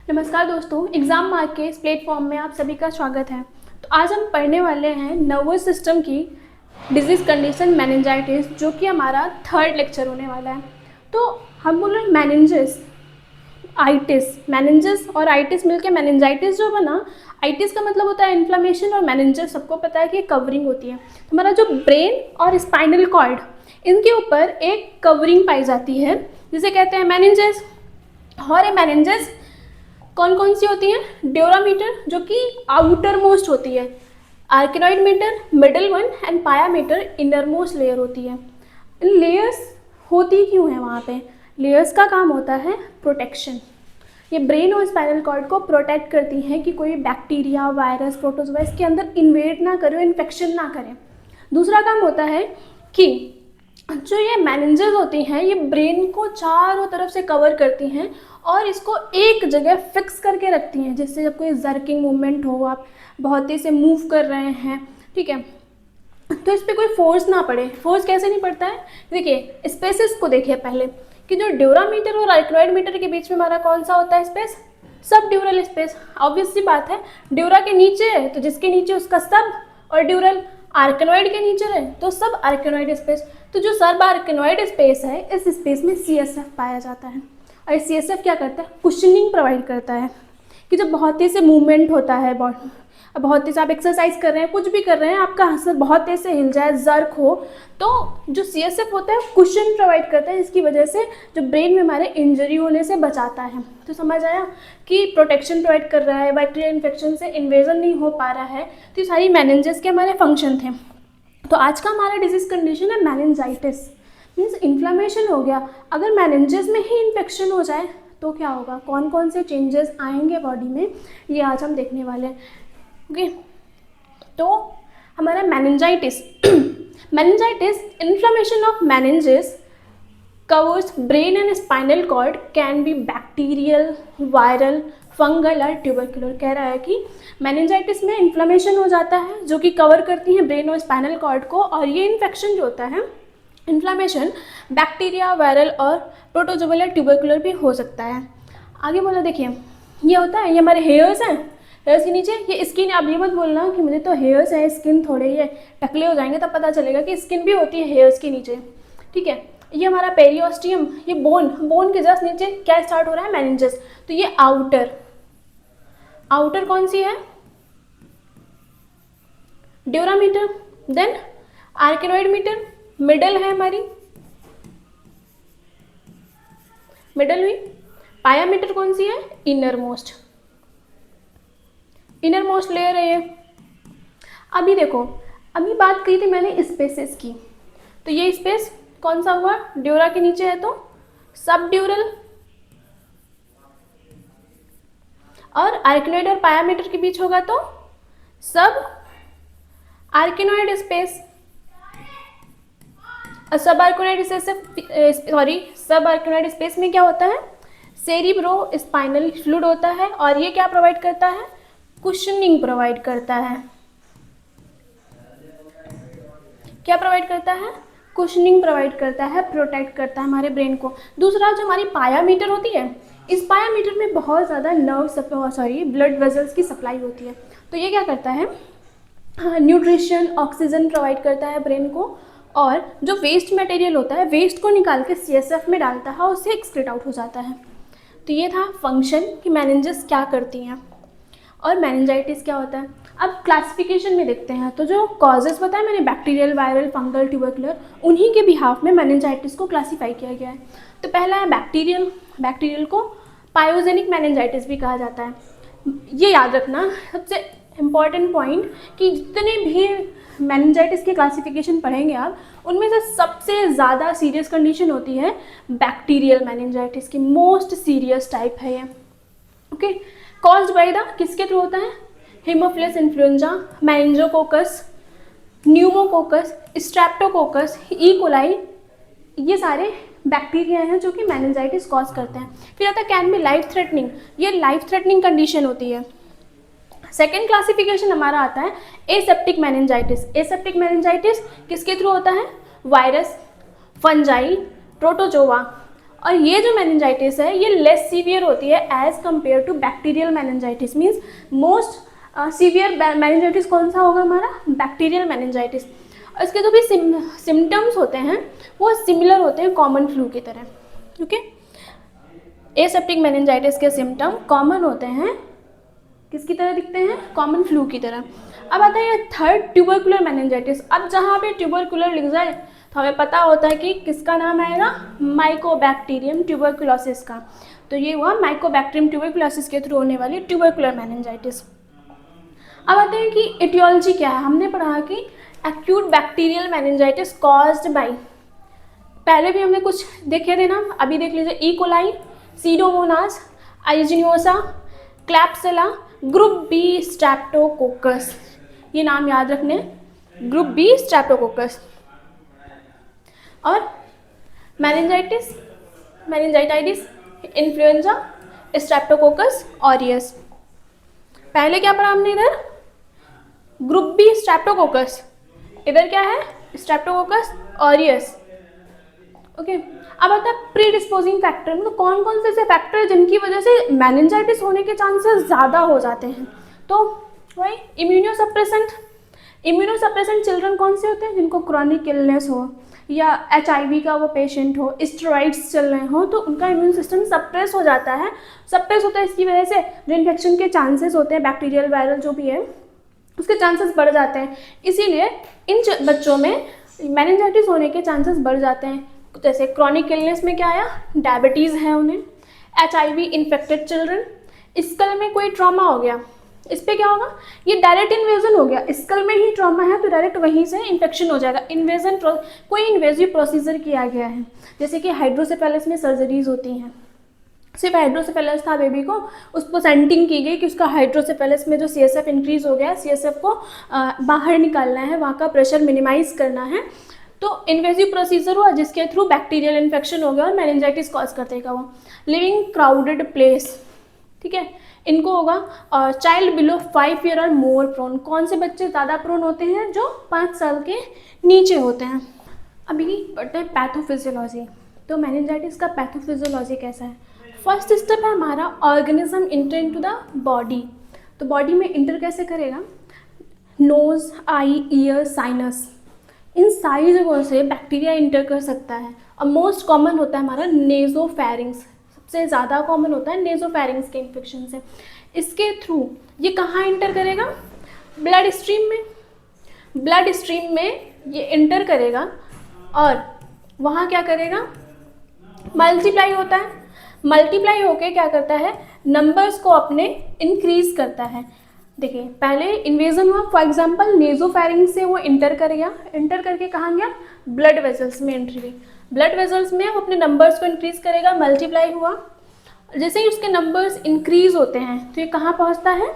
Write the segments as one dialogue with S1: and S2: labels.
S1: नमस्कार दोस्तों, exam mark के इस प्लेटफॉर्म में आप सभी का स्वागत है। तो आज हम पढ़ने वाले हैं नर्वस सिस्टम की डिजीज़ कंडीशन मेनिंजाइटिस, जो कि हमारा थर्ड लेक्चर होने वाला है। तो हम बोल रहे हैं मेनिंजस आइटिस, मेनिंजस और आइटिस मिलकर मेनिंजाइटिस जो बना। आइटिस का मतलब होता है इन्फ्लेमेशन और मेनिंजस सबको पता है कि कवरिंग होती है। हमारा जो ब्रेन और स्पाइनल कॉर्ड, इनके ऊपर एक कवरिंग पाई जाती है जिसे कहते हैं मेनिंजस। और ये मेनिंजस कौन कौन सी होती हैं? ड्यूरामीटर जो कि आउटर मोस्ट होती है, arachnoid mater middle one and pia mater innermost layer होती है। इन लेयर्स होती क्यों है वहाँ पे? लेयर्स का काम होता है प्रोटेक्शन। ये ब्रेन और स्पाइनल कॉर्ड को प्रोटेक्ट करती हैं कि कोई बैक्टीरिया, वायरस, प्रोटोजोआ इसके अंदर इन्वेड ना करे, इन्फेक्शन ना करे। दूसरा काम होता है कि जो ये मेनिंजेस होती हैं ये ब्रेन को चारों तरफ से कवर करती हैं और इसको एक जगह फिक्स करके रखती हैं, जिससे जब कोई जर्किंग मूवमेंट हो, आप बहुत तेज से मूव कर रहे हैं, ठीक है, तो इस पर कोई फोर्स ना पड़े। फोर्स कैसे नहीं पड़ता है? देखिए स्पेसेस को देखिए पहले कि जो ड्यूरामीटर और आर्किनॉइड मीटर के बीच में हमारा कौन सा होता है स्पेस? सब ड्यूरल स्पेस। ऑब्वियस सी बात है, ड्यूरा के नीचे है तो जिसके नीचे उसका सब, और ड्यूरल आर्किनॉइड के नीचे है तो सब आर्किनॉइड स्पेस। तो जो सब आर्किनॉइड स्पेस है, इस स्पेस में CSF पाया जाता है। और CSF क्या करता है? कुशनिंग प्रोवाइड करता है कि जब बहुत तेज से मूवमेंट होता है बॉडी, बहुत तेज आप एक्सरसाइज कर रहे हैं, कुछ भी कर रहे हैं, आपका हंसर बहुत तेज से हिल जाए, जर्क हो, तो जो CSF होता है कुशन प्रोवाइड करता है, इसकी वजह से जो ब्रेन में हमारे इंजरी होने से बचाता है। तो समझ आया कि प्रोटेक्शन प्रोवाइड कर रहा है, बैक्टीरियल इन्फेक्शन से इन्वेजन नहीं हो पा रहा है। तो ये सारी मेनिंजेस के हमारे फंक्शन थे। तो आज का हमारा डिजीज कंडीशन है मेनिंजाइटिस, मीन्स इन्फ्लेमेशन हो गया। अगर मेनिंजेस में ही इन्फेक्शन हो जाए तो क्या होगा, कौन कौन से चेंजेस आएंगे बॉडी में, ये आज हम देखने वाले हैं। ओके, तो हमारा meningitis meningitis inflammation of meninges covers brain and spinal cord, can be bacterial, viral, fungal और ट्यूबरकुलर। कह रहा है कि मेनिंजाइटिस में इन्फ्लेमेशन हो जाता है जो कि कवर करती है ब्रेन और स्पाइनल कॉर्ड को, और ये इन्फेक्शन जो होता है, इन्फ्लेमेशन बैक्टीरिया, वायरल और प्रोटोजोअल, ट्यूबरकुलर भी हो सकता है। आगे बोला, देखिए ये होता है, ये हमारे हेयर्स हैं, हेयर्स के नीचे ये स्किन। आप ये मत बोलना कि मुझे तो हेयर्स है, स्किन थोड़े ये टकले हो जाएंगे, तब पता चलेगा कि स्किन भी होती है हेयर्स के नीचे, ठीक है। ये हमारा पेरियोस्टियम, ये बोन के जस्ट नीचे क्या स्टार्ट हो रहा है? मेनिंजेस। तो ये आउटर कौन सी है? ड्यूरामीटर, देन आर्किनॉइड मीटर, मिडल है हमारी, मिडल हुई। पायामीटर कौन सी है? इनर मोस्ट लेयर है ये। अभी देखो, अभी बात की थी मैंने स्पेसेस की, तो ये स्पेस कौन सा हुआ? ड्यूरा के नीचे है तो सब ड्यूरल, और आर्किनॉइड और पायामीटर के बीच होगा तो सब आर्किनॉइड स्पेस। सब आर्किनॉइड स्पेस में क्या होता है? सेरिब्रो स्पाइनल फ्लूइड होता है, और ये क्या प्रोवाइड करता है? कुशनिंग प्रोवाइड करता है। क्या प्रोवाइड करता है? कुशनिंग प्रोवाइड करता है, प्रोटेक्ट करता है हमारे ब्रेन को। दूसरा जो हमारी पायामीटर होती है, इस पायामीटर में बहुत ज़्यादा ब्लड वेजल्स की सप्लाई होती है। तो ये क्या करता है? न्यूट्रिशन, ऑक्सीजन प्रोवाइड करता है ब्रेन को, और जो वेस्ट मटेरियल होता है, वेस्ट को निकाल के CSF में डालता है, उससे एक्सक्रीट आउट हो जाता है। तो ये था फंक्शन कि मेनिंजेस क्या करती हैं और मेनिंजाइटिस क्या होता है। अब क्लासिफिकेशन में देखते हैं, तो जो कॉजेस बताया मैंने, बैक्टीरियल, वायरल, फंगल, ट्यूबरकुलर, उन्हीं के बिहाफ में मेनिंजाइटिस को क्लासीफाई किया गया है। तो पहला है बैक्टीरियल को पायोजेनिक मेनिंजाइटिस भी कहा जाता है। ये याद रखना सबसे इम्पॉर्टेंट पॉइंट कि जितने भी मेनिंजाइटिस के क्लासिफिकेशन पढ़ेंगे आप, उनमें से सबसे ज़्यादा सीरियस कंडीशन होती है बैक्टीरियल मेनिंजाइटिस की। मोस्ट सीरियस टाइप है ये। ओके, कॉज्ड बाय द, किसके थ्रू होता है? Haemophilus influenzae, meningococcus, pneumococcus, streptococcus, E coli, ये सारे बैक्टीरिया हैं जो कि मेनिंजाइटिस कॉज करते हैं। फिर आता है कैन बी लाइफ थ्रेटनिंग, ये लाइफ थ्रेटनिंग कंडीशन होती है। सेकेंड क्लासिफिकेशन हमारा आता है एसेप्टिक मेनिंजाइटिस। एसेप्टिक मेनिंजाइटिस किसके थ्रू होता है? वायरस, फंजाई, प्रोटोजोआ, और ये जो मेनिंजाइटिस है ये लेस सीवियर होती है as compare to bacterial meningitis. Means most severe meningitis कौन सा होगा हमारा, बैक्टीरियल मेनिंजाइटिस। और इसके जो भी सिम्टम्स होते हैं वो सिमिलर होते हैं कॉमन फ्लू की तरह। ओके, एसेप्टिक मेनिंजाइटिस के सिम्टम कॉमन होते हैं, किसकी तरह दिखते हैं, कॉमन फ्लू की तरह। अब आता है थर्ड, ट्यूबरकुलर मेनिंजाइटिस। अब जहाँ पे ट्यूबरकुलर लिख जाए तो हमें पता होता है कि किसका नाम आएगा, माइकोबैक्टीरियम ट्यूबरकुलोसिस का। तो ये हुआ माइकोबैक्टीरियम ट्यूबरकुलोसिस के थ्रू होने वाली ट्यूबरकुलर मेनिंजाइटिस। अब आते हैं कि एटियोलॉजी क्या है। हमने पढ़ा कि acute bacterial meningitis caused by, पहले भी हमने कुछ देखे थे ना, अभी देख लीजिए, E coli, pseudomonas, aeruginosa, klebsiella, group B streptococcus, ये नाम याद रखने, ग्रुप बी स्ट्रेप्टोकोकस। और meningitis, meningitis, influenzae, streptococcus aureus. पहले क्या पढ़ा हमने इधर, ग्रुप बी स्ट्रेप्टोकोकस, इधर क्या है, स्ट्रेप्टोकोकस ऑरियस। ओके, अब आता है प्री डिस्पोजिंग फैक्टर। मतलब कौन कौन से ऐसे फैक्टर हैं जिनकी वजह से मेनिंजाइटिस होने के चांसेस ज़्यादा हो जाते हैं। तो वही इम्यूनोसप्रेसेंट, इम्यूनोसप्रेसेंट चिल्ड्रन कौन से होते हैं, जिनको क्रॉनिक इलनेस हो या HIV का वो पेशेंट हो, स्टेरॉइड्स चल रहे हो, तो उनका इम्यून सिस्टम सप्रेस हो जाता है। सप्रेस होता है, इसकी वजह से जो इन्फेक्शन के चांसेस होते हैं, बैक्टीरियल वायरल जो भी है, उसके चांसेस बढ़ जाते हैं। इसीलिए इन बच्चों में मेनिंजाइटिस होने के चांसेस बढ़ जाते हैं। जैसे क्रॉनिक इलनेस में क्या आया, डायबिटीज़ है उन्हें, HIV इन्फेक्टेड चिल्ड्रन, स्कल में कोई ट्रॉमा हो गया, इस पर क्या होगा, ये डायरेक्ट इन्वेजन हो गया, स्कल में ही ट्रॉमा है तो डायरेक्ट वहीं से इन्फेक्शन हो जाएगा। इन्वेजन कोई इन्वेजिव प्रोसीजर किया गया है, जैसे कि हाइड्रोसेफेलस में सर्जरीज होती हैं, सिर्फ हाइड्रोसेफेलस था बेबी को, उसको सेंटिंग की गई कि उसका हाइड्रोसेफेलस में जो CSF इंक्रीज हो गया, CSF को बाहर निकालना है, वहाँ का प्रेशर मिनिमाइज करना है, तो इन्वेजिव प्रोसीजर हुआ जिसके थ्रू बैक्टीरियल इन्फेक्शन हो गया और मेनिंजाइटिस कॉज कर देगा वो। लिविंग क्राउडेड प्लेस, ठीक है, इनको होगा। और चाइल्ड बिलो 5 ईयर और मोर प्रोन, कौन से बच्चे ज़्यादा प्रोन होते हैं, जो 5 साल के नीचे होते हैं। अभी पढ़ते हैं पैथोफिजियोलॉजी। तो मेनिंजाइटिस का पैथोफिजियोलॉजी कैसा है। फर्स्ट स्टेप है हमारा organism inter into the body. तो बॉडी में इंटर कैसे करेगा, नोज, आई, ईयर, साइनस, इन सारी जगहों से बैक्टीरिया इंटर कर सकता है। और मोस्ट कॉमन होता है हमारा नेजोफेरिंग्स, सबसे ज़्यादा कॉमन होता है नेजोफेरिंग्स के इन्फेक्शन से। इसके थ्रू ये कहाँ इंटर करेगा, ब्लड स्ट्रीम में, ब्लड स्ट्रीम में ये इंटर करेगा और वहाँ क्या करेगा, मल्टीप्लाई होता है। मल्टीप्लाई होके क्या करता है, नंबर्स को अपने इंक्रीज करता है। देखिए पहले इन्वेजन हुआ, फॉर एग्जांपल नेजोफेरिंग से वो इंटर कर गया, इंटर करके कहाँ गया, ब्लड वेजल्स में एंट्री हुई। ब्लड वेजल्स में वो अपने नंबर्स को इंक्रीज करेगा, मल्टीप्लाई हुआ, जैसे ही उसके नंबर्स इंक्रीज होते हैं तो ये कहाँ पहुँचता है,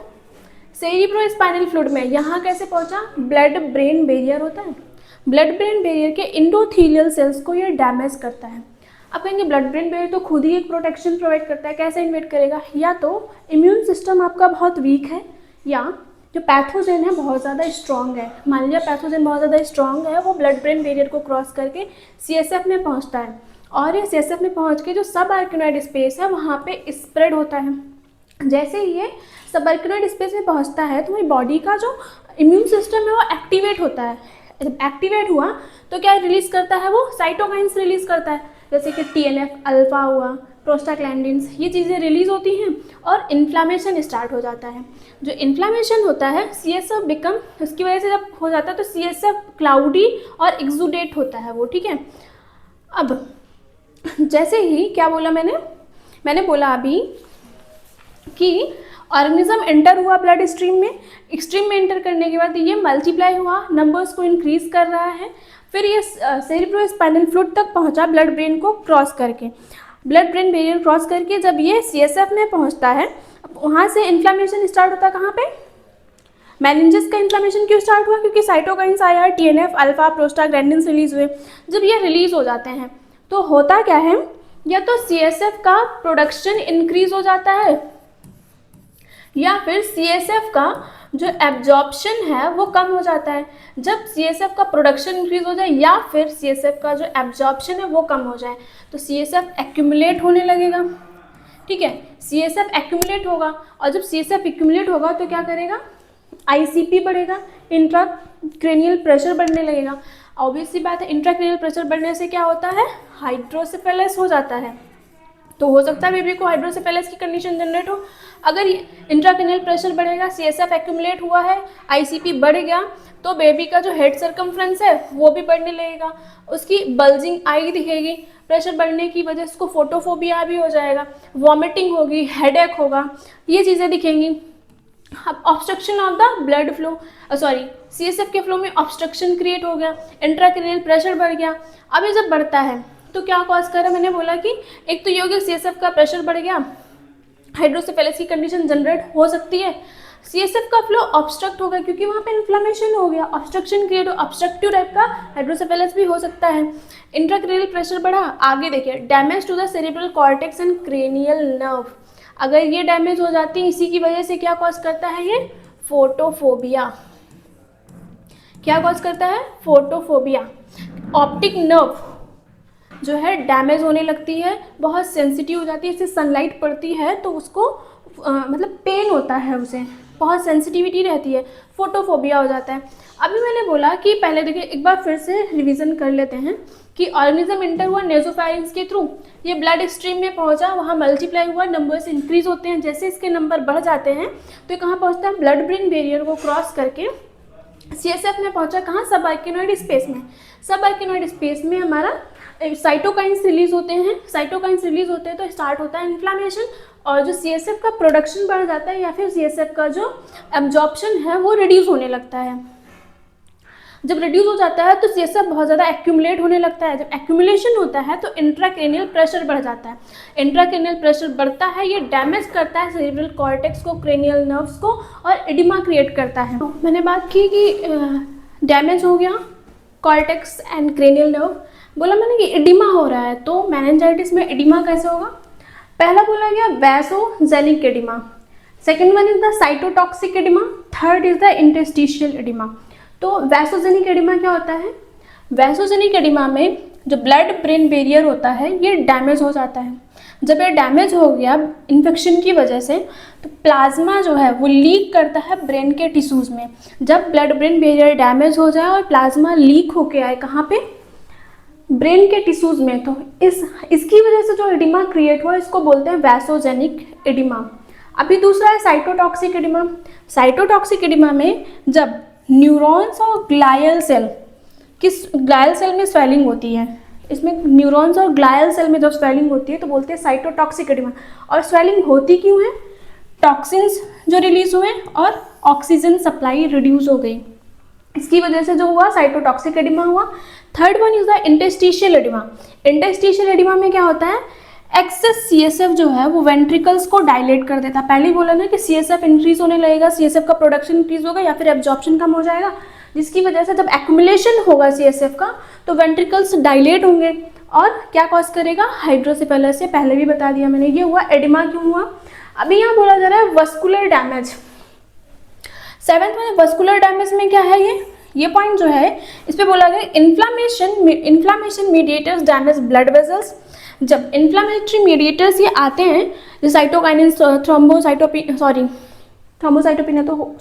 S1: सेरिब्रोस्पाइनल फ्लूइड में। यहाँ कैसे पहुँचा, ब्लड ब्रेन बैरियर होता है, ब्लड ब्रेन बैरियर के इंडोथीलियल सेल्स को ये डैमेज करता है। अब कहेंगे ब्लड ब्रेन बैरियर तो खुद ही एक प्रोटेक्शन प्रोवाइड करता है, कैसे इन्वेट करेगा, या तो इम्यून सिस्टम आपका बहुत वीक है या जो पैथोजन है बहुत ज़्यादा स्ट्रॉन्ग है। मान लिया पैथोजन बहुत ज़्यादा स्ट्रॉन्ग है, वो ब्लड ब्रेन बैरियर को क्रॉस करके CSF में पहुंचता है और ये CSF में पहुंच के जो सब आर्किनोइड स्पेस है वहाँ पे स्प्रेड होता है। जैसे ही ये सब आर्किनोइड स्पेस में पहुँचता है तो हमारी बॉडी का जो इम्यून सिस्टम है वो एक्टिवेट होता है। जब एक्टिवेट हुआ तो क्या रिलीज़ करता है, वो साइटोकाइंस रिलीज़ करता है, जैसे कि TNF अल्फा हुआ, प्रोस्टाग्लैंडिन्स, ये चीज़ें रिलीज़ होती हैं और इन्फ्लामेशन स्टार्ट हो जाता है। जो इन्फ्लामेशन होता है CSF बिकम, उसकी वजह से जब हो जाता है तो CSF क्लाउडी और एक्सुडेट होता है वो, ठीक है। अब जैसे ही क्या बोला मैंने बोला अभी कि ऑर्गेनिज्म एंटर हुआ ब्लड स्ट्रीम में एंटर करने के बाद ये मल्टीप्लाई हुआ, नंबर्स को इंक्रीज कर रहा है, फिर ये सेरिब्रोस्पाइनल फ्लूइड तक पहुंचा ब्लड ब्रेन को क्रॉस करके, ब्लड ब्रेन बैरियर क्रॉस करके जब ये CSF में पहुंचता है वहाँ से इन्फ्लामेशन स्टार्ट होता है। कहाँ पे, मेनिंजेस का इन्फ्लामेशन क्यों स्टार्ट हुआ, क्योंकि साइटोकाइंस आया, TNF अल्फा, प्रोस्टाग्लैंडिन्स रिलीज हुए। जब ये रिलीज हो जाते हैं तो होता क्या है, या तो CSF का प्रोडक्शन इंक्रीज हो जाता है या फिर CSF का जो एब्जॉर्प्शन है वो कम हो जाता है। जब CSF का प्रोडक्शन इंक्रीज हो जाए या फिर CSF का जो एब्जॉर्प्शन है वो कम हो जाए तो CSF एक्यूमुलेट होने लगेगा। ठीक है, CSF एक्यूमुलेट होगा और जब CSF एक्यूमुलेट होगा तो क्या करेगा, ICP बढ़ेगा, इंट्राक्रेनियल प्रेशर बढ़ने लगेगा। ऑब्वियस सी बात है, इंट्राक्रेनियल प्रेशर बढ़ने से क्या होता है, हाइड्रोसेफेलस हो जाता है। तो हो सकता है बेबी को हाइड्रोसेफेलस की कंडीशन जनरेट हो। अगर इंट्राक्रेनियल प्रेशर बढ़ेगा, CSF एक्यूमुलेट हुआ है, ICP बढ़ गया, तो बेबी का जो हेड सर्कमफ्रेंस है वो भी बढ़ने लगेगा, उसकी बल्जिंग आई दिखेगी, प्रेशर बढ़ने की वजह से उसको फोटोफोबिया भी हो जाएगा, वॉमिटिंग होगी, हेडेक होगा, ये चीज़ें दिखेंगी। अब obstruction of the blood flow, CSF के फ्लो में ऑब्स्ट्रक्शन क्रिएट हो गया, इंट्राक्रेनियल प्रेशर बढ़ गया। अब ये जब बढ़ता है तो क्या कॉज कर रहा है, मैंने बोला कि एक तो ये हो गया CSF का प्रेशर बढ़ गया, हाइड्रोसेफेलस की कंडीशन जनरेट हो सकती है। CSF का फ्लो ऑब्स्ट्रक्ट होगा क्योंकि वहाँ पे इन्फ्लेमेशन हो गया, ऑब्स्ट्रक्शन क्रिएट हो, ऑब्स्ट्रक्टिव टाइप का हाइड्रोसेफेलस भी हो सकता है। इंट्राक्रेनियल प्रेशर बढ़ा, आगे देखिए damage to the cerebral cortex and cranial nerve, अगर ये डैमेज हो जाती है इसी की वजह से क्या कॉज करता है, ये फोटोफोबिया। क्या कॉज करता है, फोटोफोबिया। ऑप्टिक नर्व जो है डैमेज होने लगती है, बहुत सेंसिटिव हो जाती है, इससे सनलाइट पड़ती है तो उसको मतलब पेन होता है, उसे बहुत सेंसिटिविटी रहती है, फोटोफोबिया हो जाता है। अभी मैंने बोला कि पहले देखिए एक बार फिर से रिवीजन कर लेते हैं कि ऑर्गेनिज्म इंटर हुआ नेसोफैरिंग्स के थ्रू, ये ब्लड स्ट्रीम में पहुंचा, वहाँ मल्टीप्लाई हुआ, नंबर्स इंक्रीज होते हैं, जैसे इसके नंबर बढ़ जाते हैं तो ये कहाँ पहुँचता है, ब्लड ब्रेन बैरियर को क्रॉस करके CSF में पहुंचा, कहाँ, सब आर्किनोइड स्पेस में। सब आर्किनोइड स्पेस में हमारा साइटोकाइंस रिलीज होते हैं, साइटोकाइंस रिलीज होते हैं तो स्टार्ट होता है इन्फ्लामेशन, और जो CSF का प्रोडक्शन बढ़ जाता है या फिर CSF का जो एब्जॉर्प्शन है वो रिड्यूस होने लगता है। जब रिड्यूस हो जाता है तो CSF बहुत ज़्यादा एक्यूमुलेट होने लगता है, जब एक्यूमुलेशन होता है तो इंट्राक्रेनियल प्रेशर बढ़ जाता है, इंट्राक्रेनियल प्रेशर बढ़ता है, ये डैमेज करता है सेरेब्रल कॉर्टेक्स को, क्रेनियल नर्व्स को और एडिमा क्रिएट करता है। तो मैंने बात की कि डैमेज हो गया कॉर्टेक्स एंड क्रेनियल नर्व, बोला मैंने कि एडिमा हो रहा है, तो मेनिंजाइटिस में एडिमा कैसे होगा, पहला बोला गया vasogenic oedema, second one is the cytotoxic oedema, third is the interstitial oedema. तो वैसोजेनिक एडिमा क्या होता है, वैसोजेनिक एडिमा में जो ब्लड ब्रेन बैरियर होता है ये डैमेज हो जाता है, जब ये डैमेज हो गया इन्फेक्शन की वजह से तो प्लाज्मा जो है वो लीक करता है ब्रेन के टिश्यूज़ में। जब ब्लड ब्रेन बैरियर डैमेज हो जाए और प्लाज्मा लीक होके आए कहाँ पे, ब्रेन के टिश्यूज़ में, तो इसकी वजह से जो एडिमा क्रिएट हुआ इसको बोलते हैं वैसोजेनिक एडिमा। अभी दूसरा है साइटोटॉक्सिक एडिमा। साइटोटॉक्सिक एडिमा में जब न्यूरॉन्स और ग्लायल सेल, किस ग्लायल सेल में स्वेलिंग होती है, इसमें न्यूरॉन्स और ग्लायल सेल में जब स्वेलिंग होती है तो बोलते हैं साइटोटॉक्सिक एडिमा। और स्वेलिंग होती क्यों है, टॉक्सिन्स जो रिलीज हुए और ऑक्सीजन सप्लाई रिड्यूस हो गई, इसकी वजह से जो हुआ साइटोटॉक्सिक एडिमा हुआ। Third one is the interstitial oedema. Interstitial oedema में क्या होता है, एक्सेस CSF जो है वो वेंट्रिकल्स को डायलेट कर देता है। पहले ही बोला ना कि CSF इंक्रीज होने लगेगा, CSF का प्रोडक्शन इंक्रीज होगा या फिर एब्जॉर्प्शन कम हो जाएगा, जिसकी वजह से जब एक्यूमुलेशन होगा CSF का तो वेंट्रिकल्स डायलेट होंगे और क्या कॉज करेगा, हाइड्रोसेफेलस, से पहले भी बता दिया मैंने, ये हुआ। एडिमा क्यों हुआ, अभी यहाँ बोला जा रहा है वस्कुलर डैमेज। सेवेंथ में वस्कुलर डैमेज में क्या है, ये पॉइंट जो है इस पर बोला गया inflammation mediators damage blood vessels. जब इन्फ्लामेटरी मीडिएटर्स ये आते हैं, जो साइटोकाइनिन, थ्रोम्बोसाइटोपिन है तो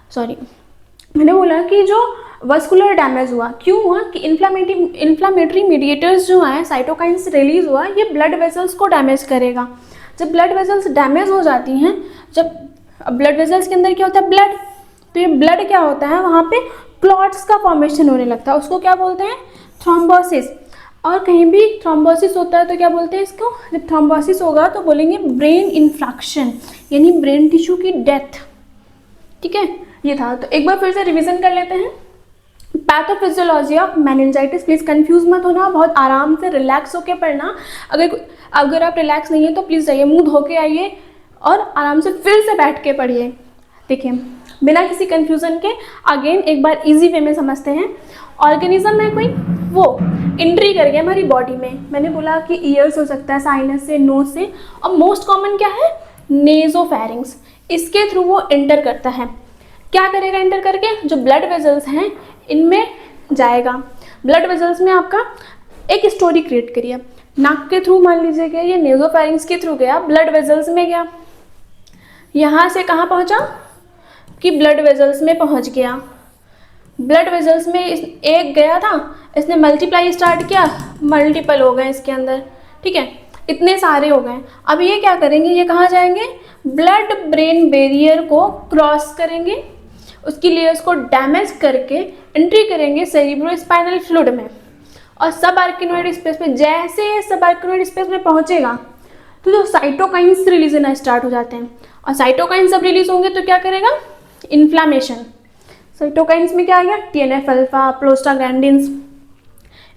S1: सॉरी मैंने बोला कि जो वस्कुलर डैमेज हुआ क्यों हुआ कि इन्फ्लामेटरी मीडिएटर्स जो हैं, साइटोकाइन्स रिलीज हुआ, ये ब्लड वेसल्स को डैमेज करेगा। जब ब्लड वेसल्स डैमेज हो जाती हैं, जब ब्लड वेसल्स के अंदर क्या होता है, ब्लड, तो ये ब्लड क्या होता है, वहाँ पे क्लॉट्स का फॉर्मेशन होने लगता है, उसको क्या बोलते हैं, थ्रोम्बोसिस। और कहीं भी थ्रोम्बोसिस होता है तो क्या बोलते हैं इसको, जब थ्रोम्बोसिस होगा तो बोलेंगे ब्रेन इन्फ्रैक्शन, यानी ब्रेन टिश्यू की डेथ। ठीक है, ये था। तो एक बार फिर से रिवीजन कर लेते हैं। Pathophysiology of meningitis, please confuse मत होना, बहुत आराम से रिलैक्स होके पढ़ना। अगर आप रिलैक्स नहीं है तो प्लीज़ जाइए, मुंह धो के आइए और आराम से फिर से बैठ के पढ़िए। देखिए, बिना किसी कंफ्यूजन के अगेन एक बार इजी वे में समझते हैं। ऑर्गेनिज्म है कोई, वो एंट्री कर गया हमारी बॉडी में। मैंने बोला कि ईयर्स हो सकता है, साइनस से, नोज से, और मोस्ट कॉमन क्या है, नेजोफेरिंग्स, इसके थ्रू वो एंटर करता है। क्या करेगा एंटर करके? जो ब्लड वेजल्स हैं इनमें जाएगा। ब्लड वेजल्स में आपका एक स्टोरी क्रिएट करिए, नाक के थ्रू मान लीजिए कि ये नेजोफेरिंग्स के थ्रू गया, ब्लड वेजल्स में गया, यहाँ से कहाँ पहुँचा कि ब्लड वेजल्स में पहुँच गया। ब्लड वेजल्स में एक गया था, इसने मल्टीप्लाई स्टार्ट किया, मल्टीपल हो गए इसके अंदर, ठीक है, इतने सारे हो गए। अब ये क्या करेंगे, ये कहाँ जाएंगे? ब्लड ब्रेन बैरियर को क्रॉस करेंगे, उसकी लेयर्स को डैमेज करके एंट्री करेंगे सेरिब्रोस्पाइनल फ्लूइड में, और सब आर्किनोइड स्पेस में जैसे ये सब आर्किनोइड स्पेस में पहुंचेगा तो जो साइटोकाइंस रिलीज होना स्टार्ट हो जाते हैं, और साइटोकाइंस जब रिलीज होंगे तो क्या करेगा? इन्फ्लामेशन। साइटोकाइंस में क्या आ गया? TNF alpha, prostaglandins,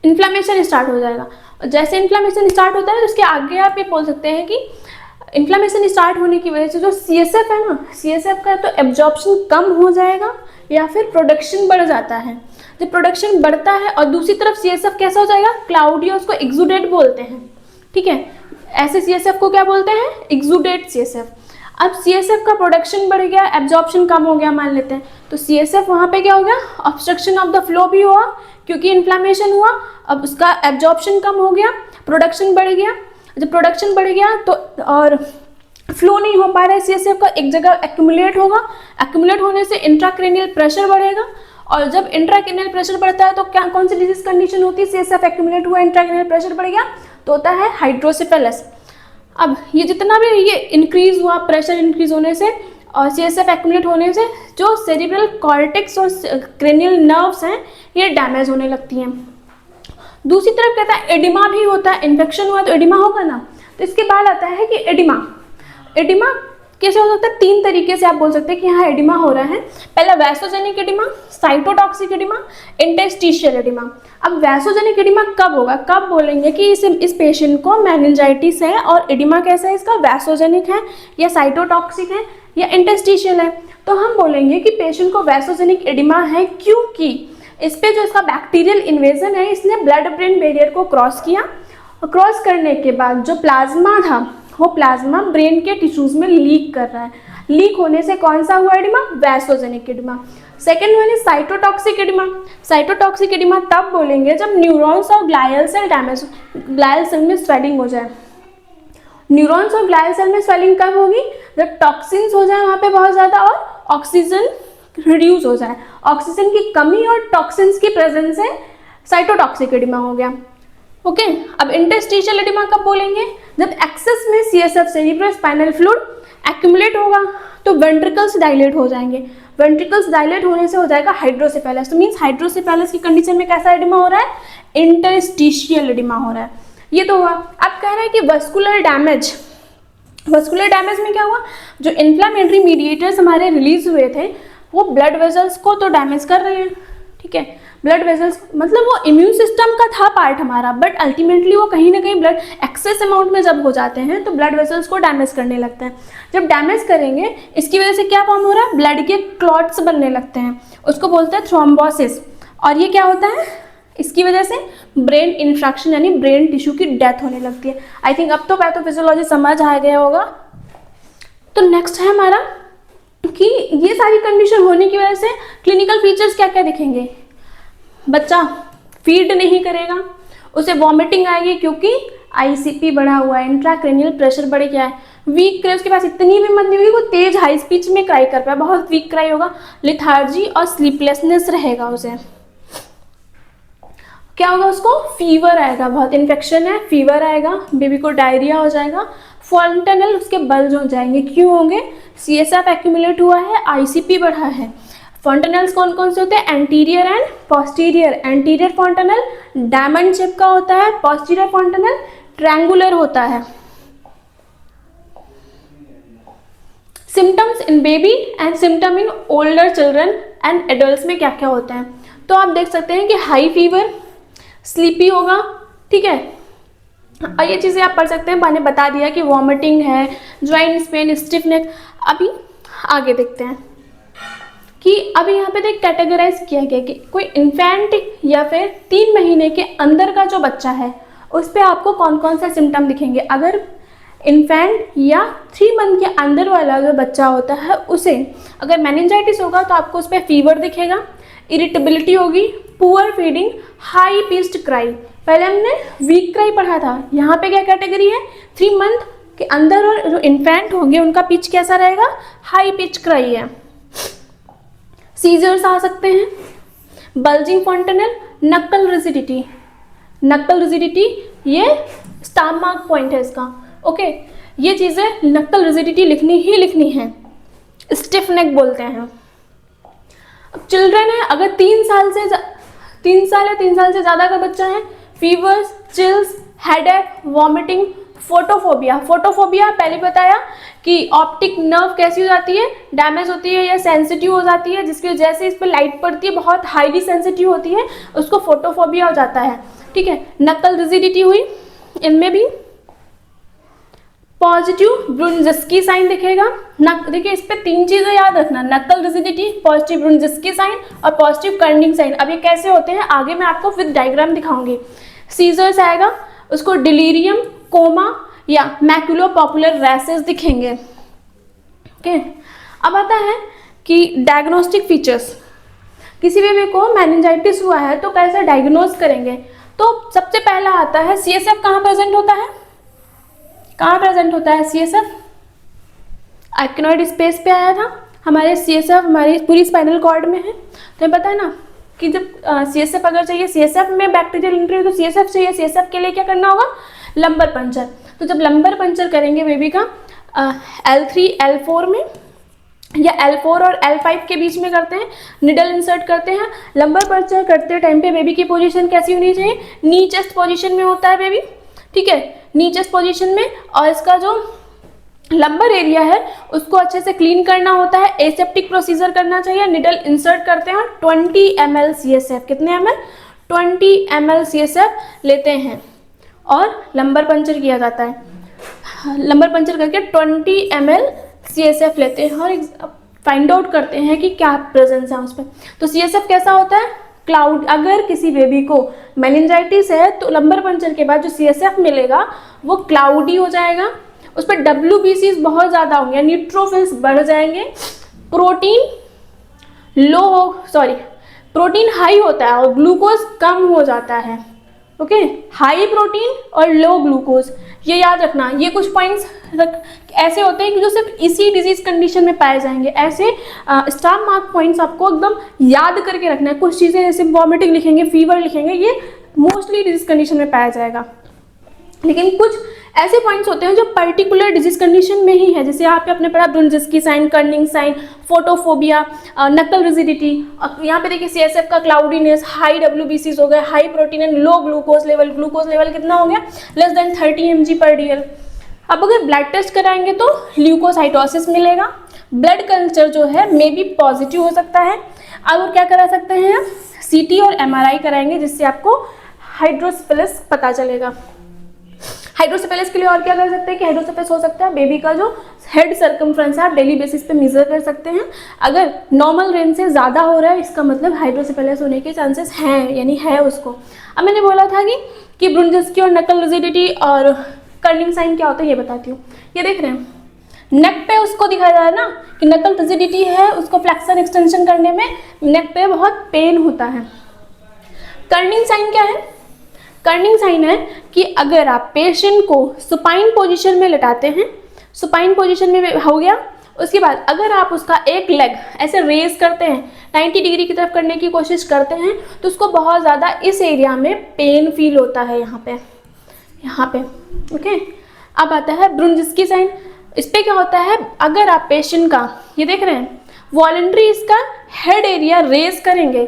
S1: inflammation start हो जाएगा। और जैसे इन्फ्लामेशन स्टार्ट होता है तो उसके आगे आप ये बोल सकते हैं कि इन्फ्लामेशन स्टार्ट होने की वजह से जो CSF है ना, CSF का तो एब्जॉर्प्शन कम हो जाएगा या फिर प्रोडक्शन बढ़ जाता है। जब प्रोडक्शन बढ़ता है और दूसरी तरफ CSF कैसा हो जाएगा? क्लाउडी, उसको एक्सुडेट बोलते हैं, ठीक है। ऐसे CSF को क्या बोलते हैं? Exudate CSF। अब CSF का प्रोडक्शन बढ़ गया, एब्जॉर्प्शन कम हो गया मान लेते हैं, तो CSF वहाँ पे क्या हो गया? ऑब्स्ट्रक्शन ऑफ द फ्लो भी हुआ क्योंकि इन्फ्लामेशन हुआ, अब उसका एब्जॉर्प्शन कम हो गया, प्रोडक्शन बढ़ गया। जब प्रोडक्शन बढ़ गया तो और फ्लो नहीं हो पा रहा है CSF का, एक जगह एक्यूमुलेट होगा, एक्यूमुलेट होने से इंट्राक्रेनियल प्रेशर बढ़ेगा, और जब इंट्राक्रेनियल प्रेशर बढ़ता है तो क्या कौन सी डिजीज कंडीशन होती है? CSF एक्यूमुलेट हुआ, इंट्राक्रेनियल प्रेशर बढ़ गया तो होता है हाइड्रोसेफेलस। अब ये जितना भी ये इंक्रीज हुआ, प्रेशर इंक्रीज होने से और CSF एक्यूमुलेट होने से जो सेरिब्रल कॉर्टेक्स और क्रेनियल नर्व्स हैं ये डैमेज होने लगती हैं। दूसरी तरफ कहता है एडिमा भी होता है, इन्फेक्शन हुआ तो एडिमा होगा ना। तो इसके बाद आता है कि एडिमा कैसे हो सकता है? 3 तरीके से आप बोल सकते हैं कि यहाँ एडिमा हो रहा है। पहला vasogenic oedema, cytotoxic oedema, interstitial oedema. अब वैसोजेनिक एडिमा कब होगा? कब बोलेंगे कि इस पेशेंट को मेनिंजाइटिस है और एडिमा कैसा है इसका? वैसोजेनिक है या साइटोटॉक्सिक है या इंटरस्टिशियल है? तो हम बोलेंगे कि पेशेंट को वैसोजेनिक एडिमा है क्योंकि इस पे जो इसका बैक्टीरियल इन्वेजन है इसने ब्लड ब्रेन बैरियर को क्रॉस किया, और क्रॉस करने के बाद जो प्लाज्मा था वो प्लाज्मा ब्रेन के टिश्यूज में लीक कर रहा है। लीक होने से कौन सा हुआ oedema? Vasogenic oedema. Second one is cytotoxic oedema. Cytotoxic oedema तब बोलेंगे जब न्यूरॉन्स और glial cell damage, glial cell में स्वेलिंग हो जाए। न्यूरॉन्स और ग्लायल सेल में स्वेलिंग कब होगी? जब टॉक्सिन्स हो जाए वहाँ पे बहुत ज़्यादा और ऑक्सीजन रिड्यूस हो जाए। ऑक्सीजन की कमी और टॉक्सिन्स की प्रेजेंस से साइटोटॉक्सिक एडिमा हो गया। ओके, अब इंटरस्टिशियल एडिमा कब बोलेंगे? जब एक्सेस में CSF सेरिब्रोस्पाइनल फ्लूइड एक्यूमुलेट होगा तो वेंट्रिकल्स डायलेट हो जाएंगे। वेंट्रिकल्स डायलेट होने से हो जाएगा हाइड्रोसेफेलस। तो मीन्स हाइड्रोसेफेलस की कंडीशन में कैसा एडिमा हो रहा है? इंटरस्टिशियल एडिमा हो रहा है। ये तो हुआ। अब कह रहे हैं कि वस्कुलर डैमेज। वस्कुलर डैमेज में क्या हुआ? जो इन्फ्लामेटरी मीडिएटर्स हमारे रिलीज हुए थे वो ब्लड वेजल्स को तो डैमेज कर रहे हैं, ठीक है। ब्लड वेजल्स मतलब वो इम्यून सिस्टम का था पार्ट हमारा, बट अल्टीमेटली वो कहीं ना कहीं ब्लड एक्सेस अमाउंट में जब हो जाते हैं तो ब्लड वेजल्स को डैमेज करने लगते हैं। जब डैमेज करेंगे इसकी वजह से क्या फॉर्म हो रहा है? ब्लड के क्लॉट्स बनने लगते हैं, उसको बोलते हैं थ्रोम्बोसिस। और ये क्या होता है? इसकी वजह से ब्रेन इन्फ्रैक्शन यानी ब्रेन टिश्यू की डेथ होने लगती है। आई थिंक अब तो पैथोफिजियोलॉजी समझ आ गया होगा। तो नेक्स्ट है हमारा कि ये सारी कंडीशन होने की वजह से क्लिनिकल फीचर्स क्या क्या दिखेंगे? बच्चा फीड नहीं करेगा, उसे वॉमिटिंग आएगी क्योंकि ICP बढ़ा हुआ है, इंट्राक्रेनियल प्रेशर बढ़ गया है, वीक क्राई, उसके पास इतनी भी हिम्मत नहीं होगी वो तेज हाई स्पीच में क्राई कर पाए, बहुत वीक क्राई होगा, लिथार्जी और स्लीपलेसनेस रहेगा उसे। क्या होगा? उसको फीवर आएगा, बहुत इन्फेक्शन है, फीवर आएगा, बेबी को डायरिया हो जाएगा, फॉन्टेनल उसके बल्ज हो जाएंगे। क्यों होंगे? CSF एक्यूमुलेट हुआ है, ICP बढ़ा है। फॉन्टेनल्स कौन कौन से होते हैं? Anterior and posterior. Anterior fontanelle diamond shape का होता है, पोस्टीरियर फॉन्टेनल ट्रायंगुलर होता है। Symptoms in baby and symptom in older children and adults में क्या क्या होते हैं? तो आप देख सकते हैं कि हाई फीवर, स्लीपी होगा, ठीक है। और ये चीज़ें आप पढ़ सकते हैं, मैंने बता दिया कि वॉमिटिंग है, जॉइंट पेन, स्टिफ नेक। अभी आगे देखते हैं कि अभी यहाँ पे देख कैटेगराइज किया गया कि कोई इन्फेंट या फिर 3 महीने के अंदर का जो बच्चा है उस पर आपको कौन कौन सा सिम्टम दिखेंगे। अगर इन्फेंट या 3 मंथ के अंदर वाला जो बच्चा होता है उसे अगर मेनिंजाइटिस होगा तो आपको उस पर फीवर दिखेगा, इरिटेबिलिटी होगी, poor feeding, high pitched cry. पहले हमने वीक क्राई पढ़ा था, यहाँ पे क्या कैटेगरी है, 3 मंथ के अंदर और जो इन्फेंट होंगे उनका पिच कैसा रहेगा, हाई पिच क्राई है। सीजर्स आ सकते हैं, बल्जिंग फॉन्टेनल, नक्कल रिजिडिटी। नक्कल रिजिडिटी ये स्टार मार्क पॉइंट है इसका, ओके। ये चीज़ें नक्कल रिजिडिटी लिखनी ही लिखनी है, स्टिफ नेक बोलते हैं। अब चिल्ड्रन है, अगर 3 साल या 3 साल से ज़्यादा का बच्चा है, fevers, chills, headache, vomiting, photophobia. Photophobia पहले बताया कि ऑप्टिक नर्व कैसी हो जाती है, डैमेज होती है या सेंसिटिव हो जाती है, जिसकी वजह से इस पर लाइट पड़ती है, बहुत हाईली सेंसिटिव होती है, उसको फोटोफोबिया हो जाता है, ठीक है। नक्कल रिजिडिटी हुई, इनमें भी पॉजिटिव ब्रुनजिस्की साइन दिखेगा। देखिए इस पे 3 चीज़ें याद रखना, नक्कल रिजिडिटी, पॉजिटिव ब्रुनजिस्की साइन और पॉजिटिव कर्निंग साइन। अब ये कैसे होते हैं आगे मैं आपको विद डायग्राम दिखाऊंगी। सीजर्स आएगा, उसको डिलीरियम, कोमा या मैक्यूलो पॉपुलर रैसेस दिखेंगे, ओके। अब आता है कि डायग्नोस्टिक फीचर्स, किसी बेबी को मेनिंजाइटिस हुआ है तो कैसे डायग्नोज करेंगे। तो सबसे पहला आता है CSF कहाँ प्रेजेंट होता है, कहाँ प्रेजेंट होता है CSF, आर्किनॉइड स्पेस पे आया था। हमारे CSF हमारी पूरी स्पाइनल कॉर्ड में है, तो पता है ना कि जब CSF अगर चाहिए, CSF में बैक्टीरियल एंट्री हो तो CSF चाहिए, CSF के लिए क्या करना होगा, लंबर पंचर। तो जब लंबर पंचर करेंगे बेबी का L3 L4 में या L4 और L5 के बीच में करते हैं, निडल इंसर्ट करते हैं। लंबर पंचर करते टाइम पे बेबी की पोजीशन कैसी होनी चाहिए, नी चेस्ट पोजीशन में होता है बेबी, ठीक है, नी चेस्ट पोजीशन में। और इसका जो लंबर एरिया है उसको अच्छे से क्लीन करना होता है, एसेप्टिक प्रोसीजर करना चाहिए। निडल इंसर्ट करते हैं 20 ml CSF, कितने ml, 20 ml CSF लेते हैं और लंबर पंचर किया जाता है। लंबर पंचर करके 20 ml CSF लेते हैं और फाइंड आउट करते हैं कि क्या प्रेजेंस है उस पर। तो CSF कैसा होता है, क्लाउड। अगर किसी बेबी को मेनिंजाइटिस है तो लंबर पंचर के बाद जो CSF मिलेगा वो क्लाउडी हो जाएगा, उस पर WBCs बहुत ज़्यादा होंगे, न्यूट्रोफिल्स बढ़ जाएंगे, प्रोटीन हाई होता है और ग्लूकोज कम हो जाता है, ओके। हाई प्रोटीन और लो ग्लूकोज, ये याद रखना। ये कुछ पॉइंट्स ऐसे होते हैं कि जो सिर्फ इसी डिजीज कंडीशन में पाए जाएंगे। ऐसे स्टार मार्क पॉइंट्स आपको एकदम याद करके रखना है। कुछ चीज़ें जैसे वॉमिटिंग लिखेंगे, फीवर लिखेंगे, ये मोस्टली डिजीज कंडीशन में पाया जाएगा। लेकिन कुछ ऐसे पॉइंट्स होते हैं जो पर्टिकुलर डिजीज कंडीशन में ही है, जैसे यहाँ पे अपने पढ़ा ब्रुनजिस्की साइन, कर्निंग साइन, फोटोफोबिया, नक्कल रिजिडिटी। यहाँ पे देखिए CSF का क्लाउडीनेस, हाई WBCs हो गए, high protein and low glucose level. Glucose level कितना हो गया, लेस देन 30 mg/dl। अब अगर ब्लड टेस्ट कराएंगे तो ल्यूकोसाइटोसिस मिलेगा। ब्लड कल्चर जो है मे बी पॉजिटिव हो सकता है। अब और क्या करा सकते हैं, CT और MRI कराएंगे जिससे आपको हाइड्रोसिफिलिस पता चलेगा। हाइड्रोसिफिलिस के लिए और क्या कर सकते हैं कि हाइड्रोसिफिलिस हो सकता है बेबी का जो हेड सर्कमफ्रेंस है आप डेली बेसिस पे मेजर कर सकते हैं। अगर नॉर्मल रेंज से ज़्यादा हो रहा है इसका मतलब हाइड्रोसिफिलिस होने के चांसेस हैं, यानी है उसको। अब मैंने बोला था कि ब्रुनजिस्की और नक्कल रिजिडिटी और कर्निंग साइन क्या होता है ये बताती हूँ। ये देख रहे हैं नेक पे उसको दिखाया जा रहा है ना कि नक्कल रिजिडिटी है, उसको फ्लेक्शन एक्सटेंशन करने में नेक पे बहुत पेन होता है। कर्निंग साइन क्या है, कर्निंग साइन है कि अगर आप पेशेंट को सुपाइन पोजीशन में लेटाते हैं, सुपाइन पोजीशन में हो गया, उसके बाद अगर आप उसका एक लेग ऐसे रेज करते हैं 90 डिग्री की तरफ करने की कोशिश करते हैं तो उसको बहुत ज़्यादा इस एरिया में पेन फील होता है, यहाँ पे, ओके। अब आता है ब्रुनजिस्की साइन। इस पर क्या होता है, अगर आप पेशेंट का, ये देख रहे हैं, वॉलंटरी इसका हेड एरिया रेज करेंगे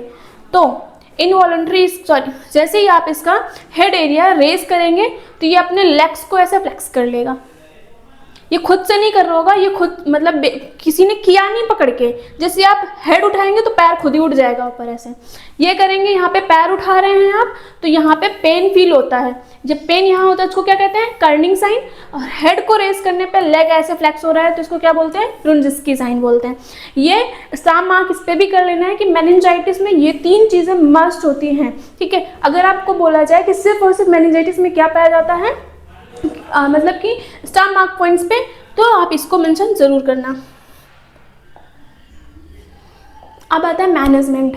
S1: तो इनवॉलंटरी, जैसे ही आप इसका हेड एरिया रेज करेंगे तो ये अपने लेग्स को ऐसे फ्लेक्स कर लेगा। ये खुद से नहीं कर रहा होगा, ये खुद मतलब किसी ने किया नहीं पकड़ के। जैसे आप हेड उठाएंगे तो पैर खुद ही उठ जाएगा ऊपर, ऐसे ये करेंगे। यहाँ पे पैर उठा रहे हैं आप तो यहाँ पे पेन फील होता है। जब पेन यहाँ होता है उसको क्या कहते हैं, कर्निंग साइन। और हेड को रेस करने पे लेग ऐसे फ्लेक्स हो रहा है तो इसको क्या बोलते हैं, ब्रुनजिस्की साइन बोलते हैं। ये स्टार मार्क इस पे भी कर लेना है कि मेनिंजाइटिस में ये 3 चीज़ें मस्ट होती हैं, ठीक है। अगर आपको बोला जाए कि सिर्फ और सिर्फ मेनिंजाइटिस में क्या पाया जाता है, मतलब कि स्टार मार्क पॉइंट्स पे, तो आप इसको मेंशन ज़रूर करना। अब आता है मैनेजमेंट।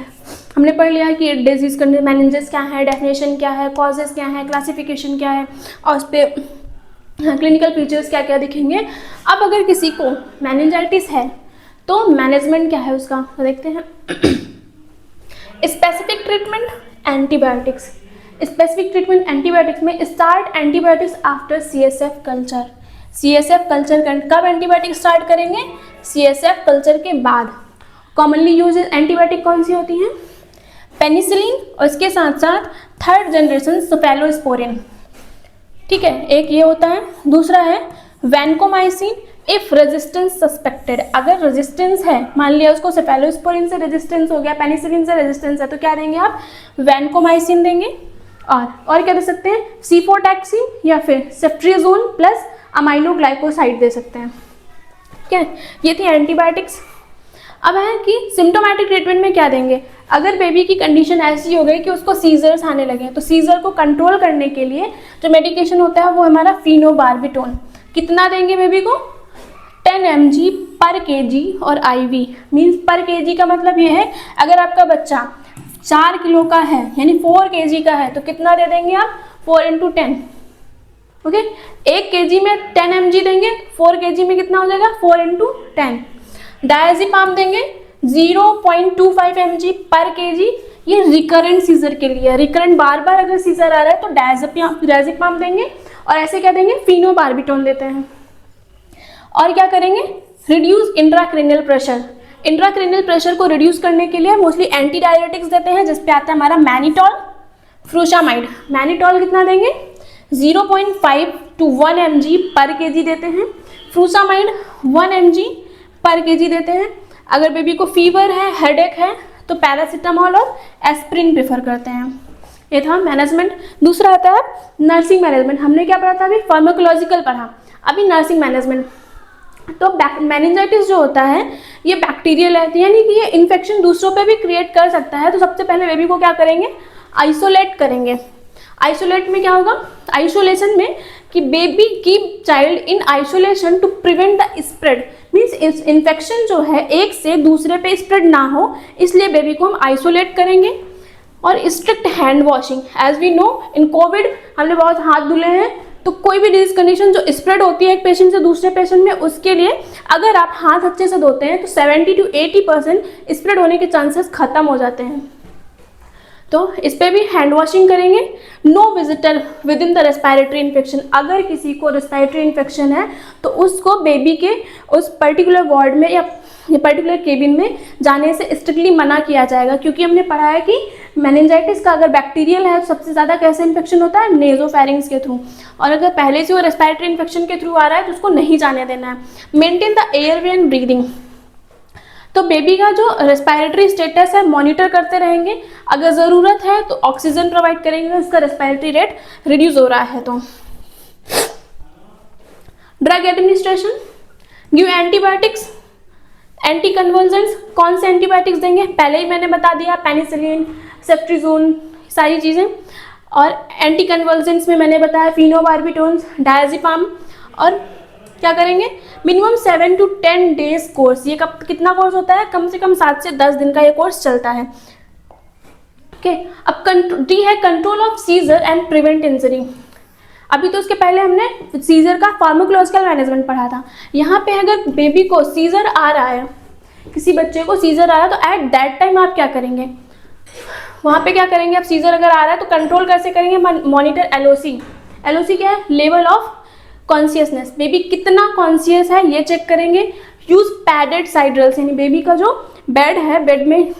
S1: हमने पढ़ लिया कि डिजीज कंडीशन मैनेजेस क्या है, डेफिनेशन क्या है, कॉजेज क्या है, क्लासिफिकेशन क्या है, और उस पर क्लिनिकल फीचर्स क्या क्या दिखेंगे। अब अगर किसी को मेनिंजाइटिस है तो मैनेजमेंट क्या है उसका, तो देखते हैं। Specific treatment antibiotics. Specific treatment antibiotics में start antibiotics after CSF culture. CSF culture कब एंटीबायोटिक स्टार्ट करेंगे? CSF कल्चर के बाद। कॉमनली यूज एंटीबायोटिक कौन सी होती हैं? पेनिसिलिन और इसके साथ साथ थर्ड जनरेशन सेफेलोस्पोरिन। ठीक है, एक ये होता है। दूसरा है वैनकोमाइसिन इफ रेजिस्टेंस सस्पेक्टेड। अगर रेजिस्टेंस है, मान लिया उसको सेफेलोस्पोरिन से रेजिस्टेंस हो गया, पेनिसिलिन से रेजिस्टेंस है, तो क्या देंगे आप? वैनकोमाइसिन देंगे। और क्या दे सकते हैं? सीफोटैक्सिन या फिर सेफ्ट्रिजोन प्लस अमाइलोग्लाइकोसाइड दे सकते हैं। ठीक है, ये थी एंटीबायोटिक्स। अब है कि सिम्टोमेटिक ट्रीटमेंट में क्या देंगे? अगर बेबी की कंडीशन ऐसी हो गई कि उसको सीजर्स आने लगे, तो सीजर को कंट्रोल करने के लिए जो मेडिकेशन होता है वो हमारा फिनोबार्बिटोन। कितना देंगे बेबी को? 10 mg पर kg और IV मीन्स पर kg का मतलब ये है, अगर आपका बच्चा 4 किलो का है यानी 4 kg का है, तो कितना दे देंगे आप? 4 × 10। ओके, 1 kg में 10 mg देंगे, 4 kg में कितना हो जाएगा? 4 × 10। डायजेपाम देंगे 0.25 mg पर kg। ये रिकरेंट सीजर के लिए, रिकरेंट बार बार अगर सीजर आ रहा है तो डायजेपाम देंगे, और ऐसे क्या देंगे? फिनोबार्बिटोन देते हैं। और क्या करेंगे? Reduce intracranial pressure. Intracranial pressure को रिड्यूस करने के लिए मोस्टली एंटी डायरेटिक्स देते हैं, जिसपे आता है हमारा मैनिटॉल, फ्रूशामाइड। मैनिटॉल कितना देंगे? 0.5 to 1 mg पर kg देते हैं। फ्रूशामाइड 1 mg पर kg देते हैं। अगर बेबी को फीवर है, हेडेक है, तो पैरासीटामोल और एस्प्रिन प्रेफर करते हैं। ये था मैनेजमेंट। दूसरा आता है नर्सिंग मैनेजमेंट। हमने क्या पढ़ा था अभी? फार्माकोलॉजिकल पढ़ा, अभी नर्सिंग मैनेजमेंट। तो मेनिंजाइटिस जो होता है ये बैक्टीरियल है, यानी कि ये इन्फेक्शन दूसरों पे भी क्रिएट कर सकता है। तो सबसे पहले बेबी को क्या करेंगे? आइसोलेट करेंगे। आइसोलेट में क्या होगा? आइसोलेशन में कि baby keep child in isolation to prevent the spread, means infection जो है एक से दूसरे पे स्प्रेड ना हो, इसलिए बेबी को हम आइसोलेट करेंगे। और strict hand washing, as we know in Covid हमने बहुत हाथ धुले हैं, तो कोई भी डिजीज कंडीशन जो स्प्रेड होती है एक पेशेंट से दूसरे पेशेंट में, उसके लिए अगर आप हाथ अच्छे से धोते हैं तो 70 to 80% स्प्रेड होने के चांसेस खत्म हो जाते हैं। तो इस पर भी हैंड वॉशिंग करेंगे। No visitor within the respiratory infection. अगर किसी को रेस्पिरेटरी इन्फेक्शन है तो उसको बेबी के उस पर्टिकुलर वार्ड में या पर्टिकुलर केबिन में जाने से स्ट्रिक्टली मना किया जाएगा, क्योंकि हमने पढ़ा है कि मेनिंजाइटिस का अगर बैक्टीरियल है तो सबसे ज़्यादा कैसे इन्फेक्शन होता है? नेजोफेरिंग्स के थ्रू। और अगर पहले से वो रेस्पिरेटरी इन्फेक्शन के थ्रू आ रहा है तो उसको नहीं जाने देना है। Maintain the airway and breathing. तो बेबी का जो रेस्पिरेटरी स्टेटस है मॉनिटर करते रहेंगे, अगर ज़रूरत है तो ऑक्सीजन प्रोवाइड करेंगे, उसका रेस्पिरेटरी रेट रिड्यूस हो रहा है तो। Drug administration, give antibiotics, anti convulsants. कौन से एंटीबायोटिक्स देंगे? पहले ही मैंने बता दिया, पेनिसिलिन, सेफ्ट्रिजोन, सारी चीज़ें। और एंटी कन्वर्जेंट्स में मैंने बताया फिनोबार्बिटोन, डायजेपाम। और क्या करेंगे? Minimum 7 to 10 days course. ये कब कितना कोर्स होता है? कम से कम 7 से 10 दिन का ये कोर्स चलता है। ओके, अब डी है control of seizure and prevent injury. अभी तो उसके पहले हमने सीजर का फार्माकोलॉजिकल मैनेजमेंट पढ़ा था। यहाँ पे अगर बेबी को सीजर आ रहा है, किसी बच्चे को सीजर आ रहा है, तो एट दैट टाइम आप क्या करेंगे? वहाँ पे क्या करेंगे? आप सीजर अगर आ रहा है तो कंट्रोल कैसे करेंगे? Monitor LOC। LOC क्या है? Level of consciousness. बेबी कितना कॉन्शियस है ये चेक करेंगे। यूज पैडेड साइड रेल्स, यानी बेबी का जो बेड है, बेड में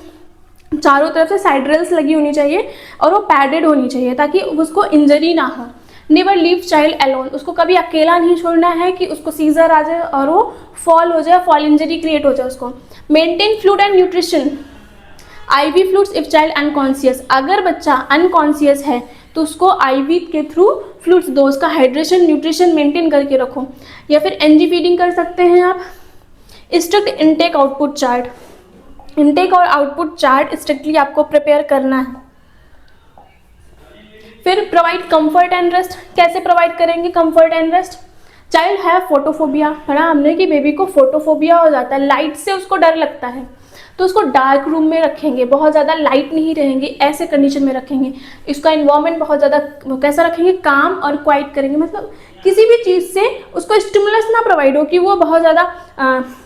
S1: चारों तरफ से साइड रेल्स लगी होनी चाहिए और वो पैडेड होनी चाहिए ताकि उसको इंजरी ना हो। Never leave child alone. उसको कभी अकेला नहीं छोड़ना है कि उसको सीजर आ जाए और वो फॉल हो जाए, फॉल इंजरी क्रिएट हो जाए उसको। Maintain fluid and nutrition. IV fluids if child unconscious. अगर बच्चा अनकॉन्शियस है तो उसको IV के थ्रू फ्लूइड्स दो, उसका हाइड्रेशन न्यूट्रिशन मेंटेन करके रखो। या फिर NG फीडिंग कर सकते हैं आप। Strict intake output chart. Intake और आउटपुट चार्ट स्ट्रिक्टली आपको प्रिपेयर करना है। फिर प्रोवाइड कंफर्ट एंड रेस्ट, कैसे प्रोवाइड करेंगे कंफर्ट एंड रेस्ट? चाइल्ड है फोटोफोबिया, पढ़ा हमने कि बेबी को फोटोफोबिया हो जाता है, लाइट से उसको डर लगता है, तो उसको डार्क रूम में रखेंगे, बहुत ज़्यादा लाइट नहीं रहेंगे, ऐसे कंडीशन में रखेंगे। इसका इन्वायरमेंट बहुत ज़्यादा कैसा रखेंगे, काम और क्वाइट करेंगे, मतलब किसी भी चीज़ से उसको स्टिमुलस ना प्रोवाइड हो कि वो बहुत ज़्यादा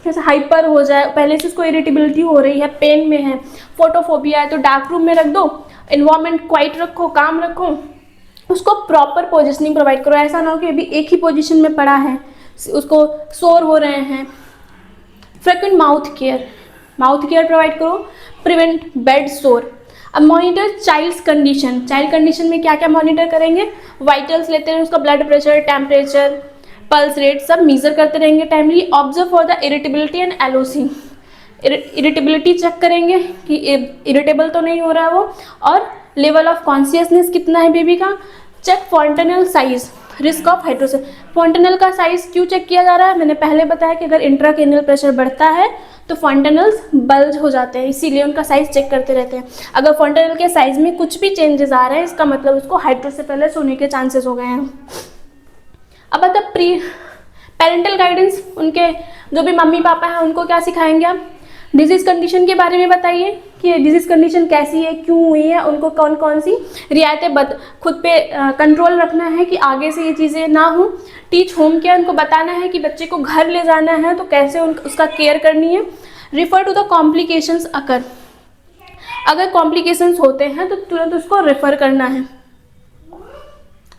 S1: जैसे हाइपर हो जाए, पहले से उसको इरिटेबिलिटी हो रही है, पेन में है, फोटोफोबिया है, तो डार्क रूम में रख दो, इन्वायरमेंट क्वाइट रखो, काम रखो, उसको प्रॉपर पोजिशनिंग प्रोवाइड करो। ऐसा ना हो कि अभी एक ही पोजीशन में पड़ा है, उसको शोर हो रहे हैं। फ्रिक्वेंट माउथ केयर प्रोवाइड करो। Prevent bed sore. अब monitor child's condition, child condition में क्या क्या मॉनिटर करेंगे? वाइटल्स लेते हैं, उसका blood pressure, temperature, pulse rate सब मेजर करते रहेंगे timely. Observe for the irritability and LOC, irritability check करेंगे कि इरिटेबल तो नहीं हो रहा है वो, और लेवल ऑफ कॉन्शियसनेस कितना है बेबी का। Check fontanelle size, risk of hydrosis. Fontanelle का साइज क्यों चेक किया जा रहा है? मैंने पहले बताया कि अगर इंट्राक्रेनियल प्रेशर बढ़ता है तो फॉन्टेनल्स बल्ज हो जाते हैं, इसीलिए उनका साइज चेक करते रहते हैं। अगर फॉन्टेनल के साइज में कुछ भी चेंजेस आ रहे हैं, इसका मतलब उसको हाइड्रोसेफेलस होने के चांसेस हो गए हैं। अब आता प्री पेरेंटल गाइडेंस, उनके जो भी मम्मी पापा हैं उनको क्या सिखाएंगे आप? डिजीज़ कंडीशन के बारे में बताइए कि डिजीज़ कंडीशन कैसी है, क्यों हुई है, उनको कौन कौन सी रियायतें खुद पे कंट्रोल रखना है कि आगे से ये चीज़ें ना हो। टीच होम केयर, उनको बताना है कि बच्चे को घर ले जाना है तो कैसे उसका केयर करनी है। रिफ़र टू द कॉम्प्लिकेशंस अकर, अगर कॉम्प्लिकेशंस होते हैं तो तुरंत उसको रेफ़र करना है।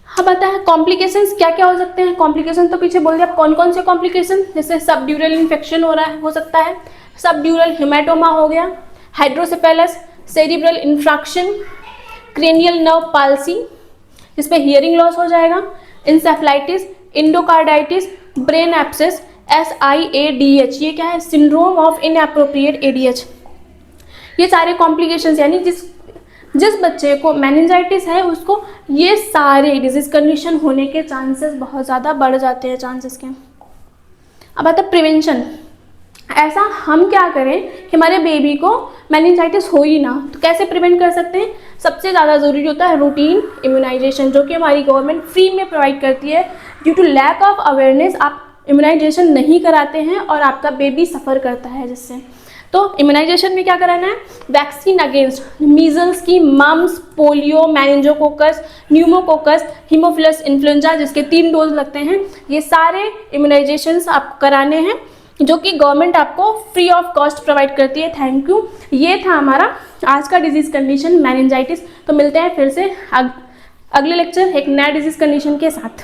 S1: हाँ पता है कॉम्प्लिकेशंस क्या क्या हो सकते हैं? कॉम्प्लिकेशन तो पीछे बोल दिया, कौन कौन से कॉम्प्लिकेशन? जैसे सबड्यूरल इन्फेक्शन हो रहा है, हो सकता है, सबड्यूरल हेमाटोमा हो गया, hydrocephalus, cerebral infraction, cranial nerve palsy जिसमें हियरिंग लॉस हो जाएगा, encephalitis, endocarditis, brain abscess, SIADH, ये क्या है? Syndrome of inappropriate ADH। ये सारे कॉम्प्लिकेशंस, यानी जिस बच्चे को मेनिंजाइटिस है उसको ये सारे डिजीज कंडीशन होने के चांसेस बहुत ज़्यादा बढ़ जाते हैं चांसेस के। अब आता है प्रिवेंशन, ऐसा हम क्या करें कि हमारे बेबी को मेनिंजाइटिस हो ही ना, तो कैसे प्रिवेंट कर सकते हैं? सबसे ज़्यादा ज़रूरी होता है रूटीन इम्यूनाइजेशन, जो कि हमारी गवर्नमेंट फ्री में प्रोवाइड करती है। Due to lack of awareness आप इम्यूनाइजेशन नहीं कराते हैं और आपका बेबी सफ़र करता है जिससे। तो इम्यूनाइजेशन में क्या कराना है? वैक्सीन अगेंस्ट मीजल्स की, mumps, polio, meningococcus, pneumococcus, haemophilus influenzae, जिसके 3 डोज लगते हैं, ये सारे इम्यूनाइजेशंस आपको कराने हैं जो कि गवर्नमेंट आपको फ्री ऑफ कॉस्ट प्रोवाइड करती है। Thank you. ये था हमारा आज का डिजीज़ कंडीशन मेनिंजाइटिस। तो मिलते हैं फिर से अगले लेक्चर एक नया डिजीज़ कंडीशन के साथ।